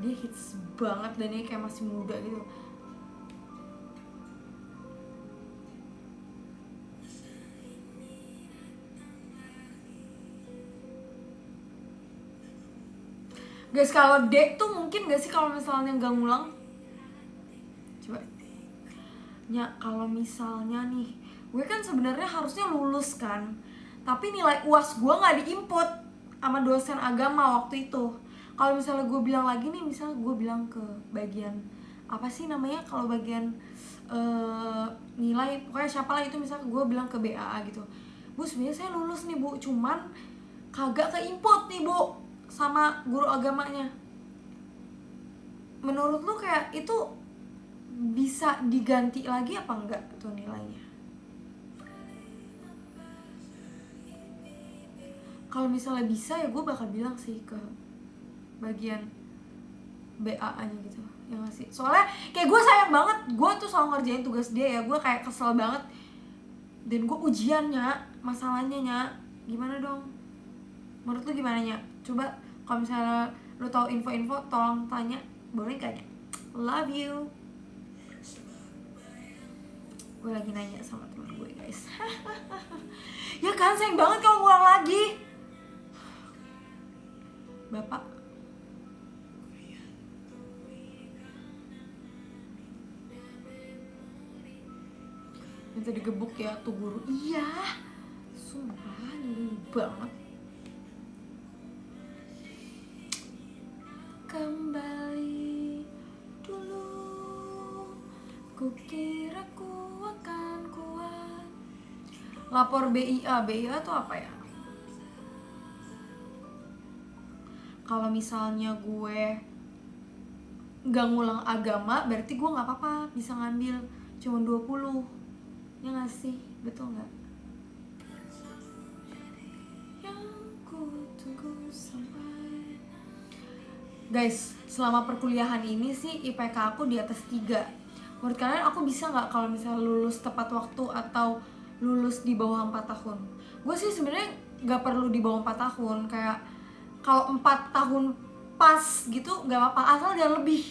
dia hits banget dan dia kayak masih muda gitu. Guys, kalau D tuh mungkin gak sih kalau misalnya nggak ngulang? Coba. Ya kalau misalnya nih, gue kan sebenarnya harusnya lulus kan, tapi nilai UAS gue nggak diinput sama dosen agama waktu itu. Kalau misalnya gue bilang lagi nih, misalnya gue bilang ke bagian apa sih namanya, kalau bagian nilai, pokoknya siapa lah itu, misalnya gue bilang ke BAA gitu, bu sebenarnya saya lulus nih bu, cuman kagak keinput nih bu sama guru agamanya. Menurut lu kayak itu bisa diganti lagi apa enggak tuh nilainya? Kalau misalnya bisa ya gue bakal bilang sih ke bagian BAA-nya gitu yang ngasih. Soalnya kayak gue sayang banget, gue tuh selalu ngerjain tugas dia ya, gue kayak kesel banget. Dan gue ujiannya, masalahnya nya gimana dong? Menurut lu gimana nya? Coba kalau misalnya lu tahu info-info, tolong tanya, boleh gak ya? Love you. Gue lagi nanya sama temen gue guys. Ya kan, sayang banget kalau ngulang lagi. Bapak minta digebuk ya tuh guru. Iya, sumpah nyebelin banget. Kembali dulu, kukira ku akan kuat. Lapor BIA tuh apa ya? Kalau misalnya gue nggak ngulang agama, berarti gue nggak apa-apa, bisa ngambil cuma 20. Ya nggak sih, betul nggak? Yang ku tunggu sampai. Guys, selama perkuliahan ini sih IPK aku di atas 3. Menurut kalian aku bisa nggak kalau misalnya lulus tepat waktu atau lulus di bawah 4 tahun? Gue sih sebenarnya nggak perlu di bawah 4 tahun, kayak kalau 4 tahun pas gitu nggak apa-apa, asal jangan lebih.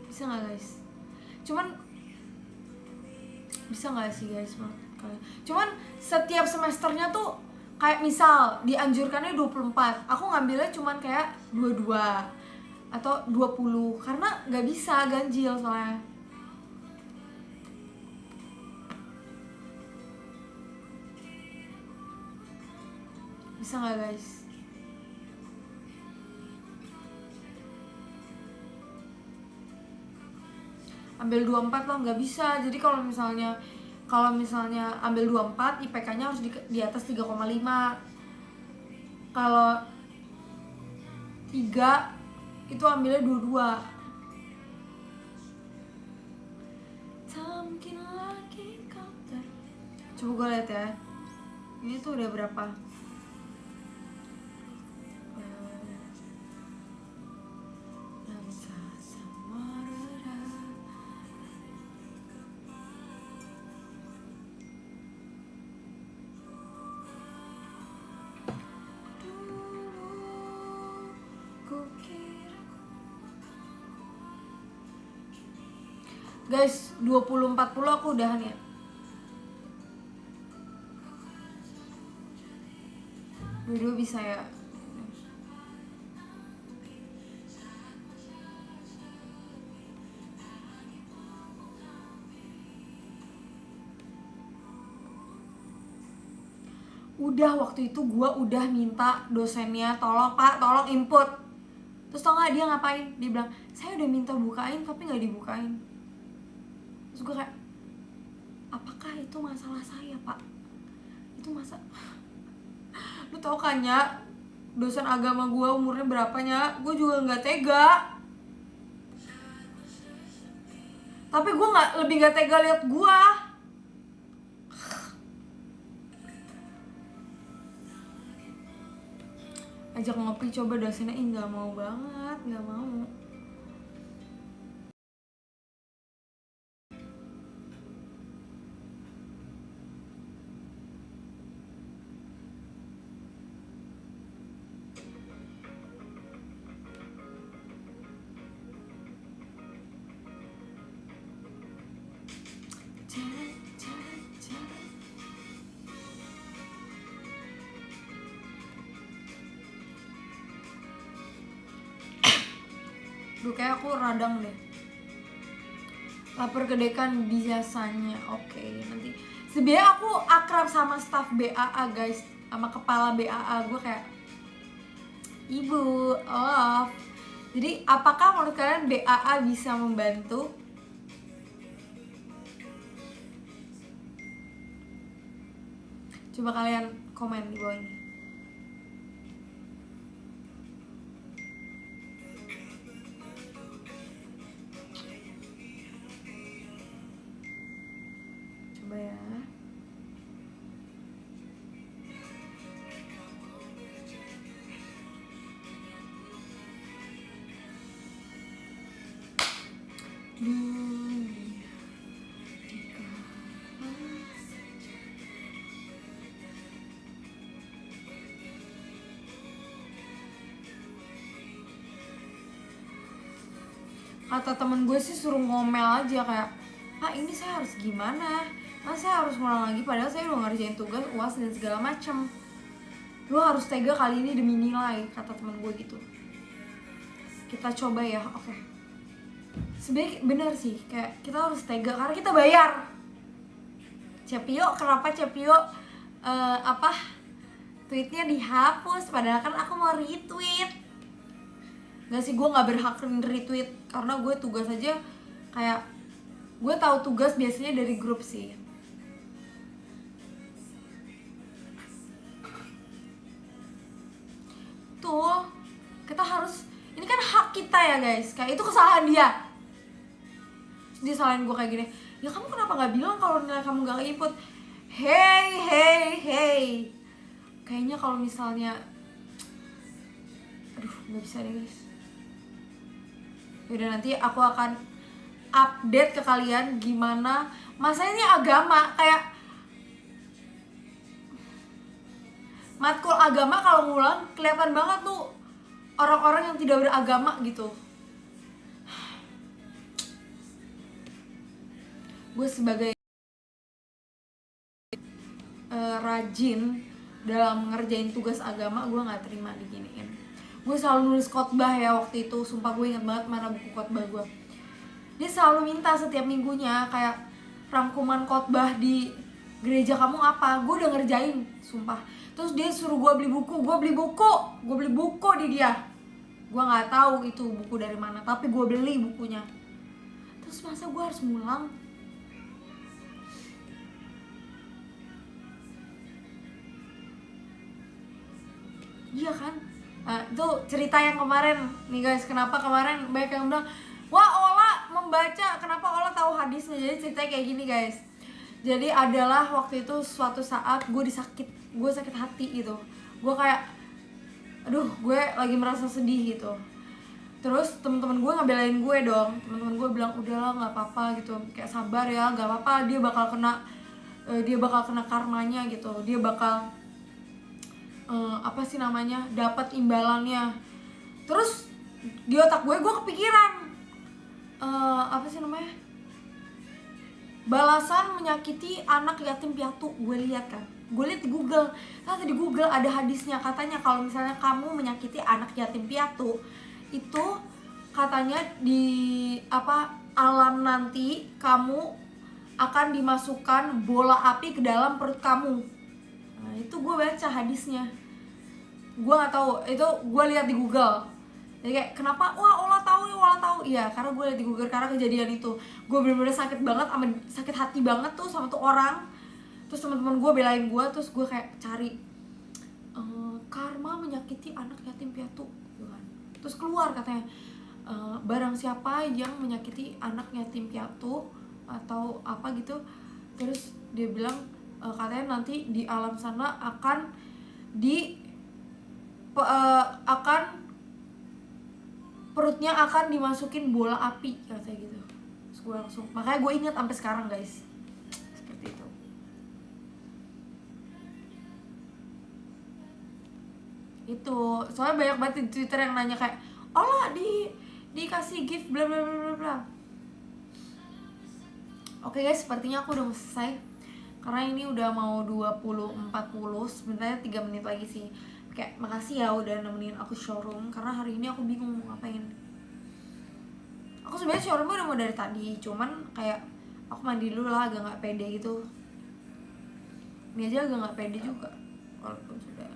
Bisa nggak guys? Cuman bisa nggak sih guys menurut kalian? Cuman setiap semesternya tuh kayak misal dianjurkannya 24, aku ngambilnya cuman kayak 22 atau 20 karena nggak bisa ganjil soalnya. Bisa nggak guys? Ambil 24 lah, nggak bisa. Jadi kalau misalnya ambil 24, IPK-nya harus di atas 3,5. Kalau 3 itu ambilnya 22. Coba gue lihat ya. Ini tuh udah berapa? Guys, 20-40 aku udahan ya. Dua-dua bisa ya. Udah, waktu itu gue udah minta dosennya, tolong pak, tolong input. Terus tau gak dia ngapain? Dia bilang, saya udah minta bukain tapi gak dibukain. Terus gue kayak, apakah itu masalah saya pak? Itu lu tau kan ya, dosen agama gue umurnya berapanya? Gue juga gak tega. Tapi gue lebih gak tega liat gue. Ajak ngopi coba, dosennya gak mau banget, gak mau. Duh, kayak aku radang deh. Lapor ke dekan biasanya. Oke, nanti. Sebenarnya aku akrab sama staff BAA guys, sama kepala BAA. Gue kayak, ibu, off. Jadi apakah menurut kalian BAA bisa membantu? Coba kalian komen di bawah ini. Coba ya. Kata temen gue sih suruh ngomel aja kayak, pak ini saya harus gimana? Nah saya harus ngulang lagi padahal saya udah ngerjain tugas, UAS dan segala macem. Lu harus tega kali ini demi nilai, kata temen gue gitu. Kita coba ya, oke. Sebenarnya bener sih, kayak kita harus tega karena kita bayar. Cepio, kenapa Cepio tweetnya dihapus padahal kan aku mau retweet. Gak sih, gue gak berhak retweet karena gue tugas aja kayak, gue tahu tugas biasanya dari grup sih. Tuh, kita harus, ini kan hak kita ya guys, kayak itu kesalahan dia. Terus dia salahin gue kayak gini, ya kamu kenapa gak bilang kalau nilai kamu gak input? Hey. Kayaknya kalau misalnya, aduh gak bisa deh guys. Yaudah, nanti aku akan update ke kalian gimana. Masalahnya ini agama, kayak matkul agama kalau ngulang kelihatan banget tuh orang-orang yang tidak beragama gitu. Gue sebagai rajin dalam ngerjain tugas agama, gue gak terima diginiin. Gue selalu nulis khotbah ya waktu itu, sumpah gue inget banget mana buku khotbah gue. Dia selalu minta setiap minggunya kayak rangkuman khotbah di gereja kamu apa, gue udah ngerjain, sumpah. Terus dia suruh gue beli buku di dia. Gue nggak tahu itu buku dari mana, tapi gue beli bukunya. Terus masa gue harus ngulang? Iya kan? Nah, itu cerita yang kemarin nih guys, kenapa kemarin banyak yang bilang, wah Ola membaca, kenapa Ola tahu hadisnya. Jadi ceritanya kayak gini guys. Jadi adalah waktu itu suatu saat gue sakit hati gitu. Gue kayak, aduh gue lagi merasa sedih gitu. Terus teman-teman gue ngebelain gue dong. Teman-teman gue bilang udahlah nggak apa-apa gitu, kayak sabar ya, nggak apa-apa, dia bakal kena karmanya gitu. Dia bakal apa sih namanya, dapat imbalannya. Terus di otak gue kepikiran apa sih namanya, balasan menyakiti anak yatim piatu. Gue lihat di Google, ternyata di Google ada hadisnya, katanya kalau misalnya kamu menyakiti anak yatim piatu itu katanya di alam nanti kamu akan dimasukkan bola api ke dalam perut kamu. Nah, itu gue baca hadisnya. Gue nggak tahu, itu gue lihat di Google. Jadi kayak kenapa? Wah, olah tahu. Iya, karena gue lihat di Google, karena kejadian itu. Gue bener-bener sakit banget, sakit hati banget tuh sama tuh orang. Terus teman-teman gue belain gue, terus gue kayak cari karma menyakiti anak yatim piatu gitu kan. Terus keluar katanya barang siapa yang menyakiti anak yatim piatu atau apa gitu, terus dia bilang katanya nanti di alam sana akan perutnya akan dimasukin bola api katanya gitu. Terus gue langsung, makanya gue ingat sampai sekarang guys, seperti itu. Itu soalnya banyak banget di Twitter yang nanya kayak, oh lah dikasih gift bla bla bla bla. Oke guys, sepertinya aku udah selesai karena ini udah mau 20.40. Sebenarnya 3 menit lagi sih. Kayak makasih ya udah nemenin aku showroom, karena hari ini aku bingung mau ngapain. Aku sebenarnya showroomnya udah mau dari tadi, cuman kayak aku mandi dulu lah, agak nggak pede gitu. Ini aja agak nggak pede juga walaupun sudah.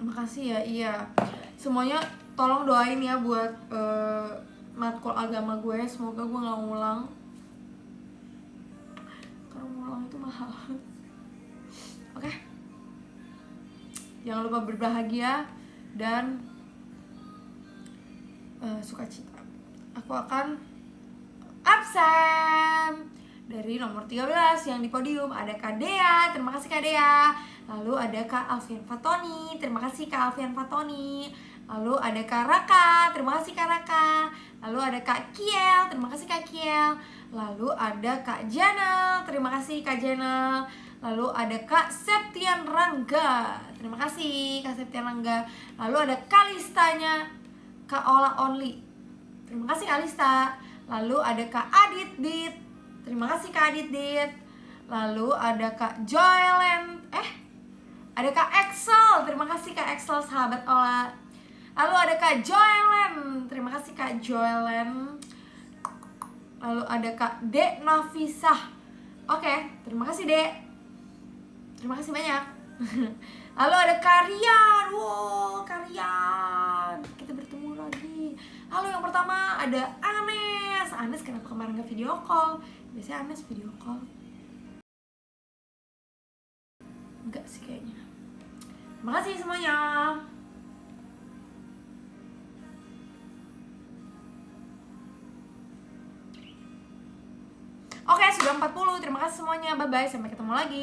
Makasih ya, iya. Semuanya tolong doain ya buat matkul agama gue, semoga gue nggak ngulang. Karena ngulang itu mahal. Oke. Jangan lupa berbahagia dan sukacita. Aku akan absen. Dari nomor 13 yang di podium ada Kak Dea, terima kasih Kak Dea. Lalu ada Kak Alfian Fatoni, terima kasih Kak Alfian Fatoni. Lalu ada Kak Raka, terima kasih Kak Raka. Lalu ada Kak Kiel, terima kasih Kak Kiel. Lalu ada Kak Janel, terima kasih Kak Janel. Lalu ada Kak Septian Rangga, terima kasih Kak Septian Rangga. Lalu ada Kalistanya, Kak Ola Only, terima kasih Kalista. Lalu ada Kak Adit Dit, terima kasih Kak Adit Dit. Lalu ada Kak Joyland, ada Kak Excel, terima kasih Kak Excel sahabat Ola. Lalu ada Kak Joyland, terima kasih Kak Joyland. Lalu ada Kak Dek Nafisah, oke, terima kasih Dek, terima kasih banyak. Lalu ada Karian, wow Karian, kita bertemu lagi. Lalu yang pertama ada Anes kenapa kemarin gak video call? Biasanya Anes video call. Enggak sih kayaknya. Makasih semuanya. Oke, sudah 40. Terima kasih semuanya. Bye bye. Sampai ketemu lagi.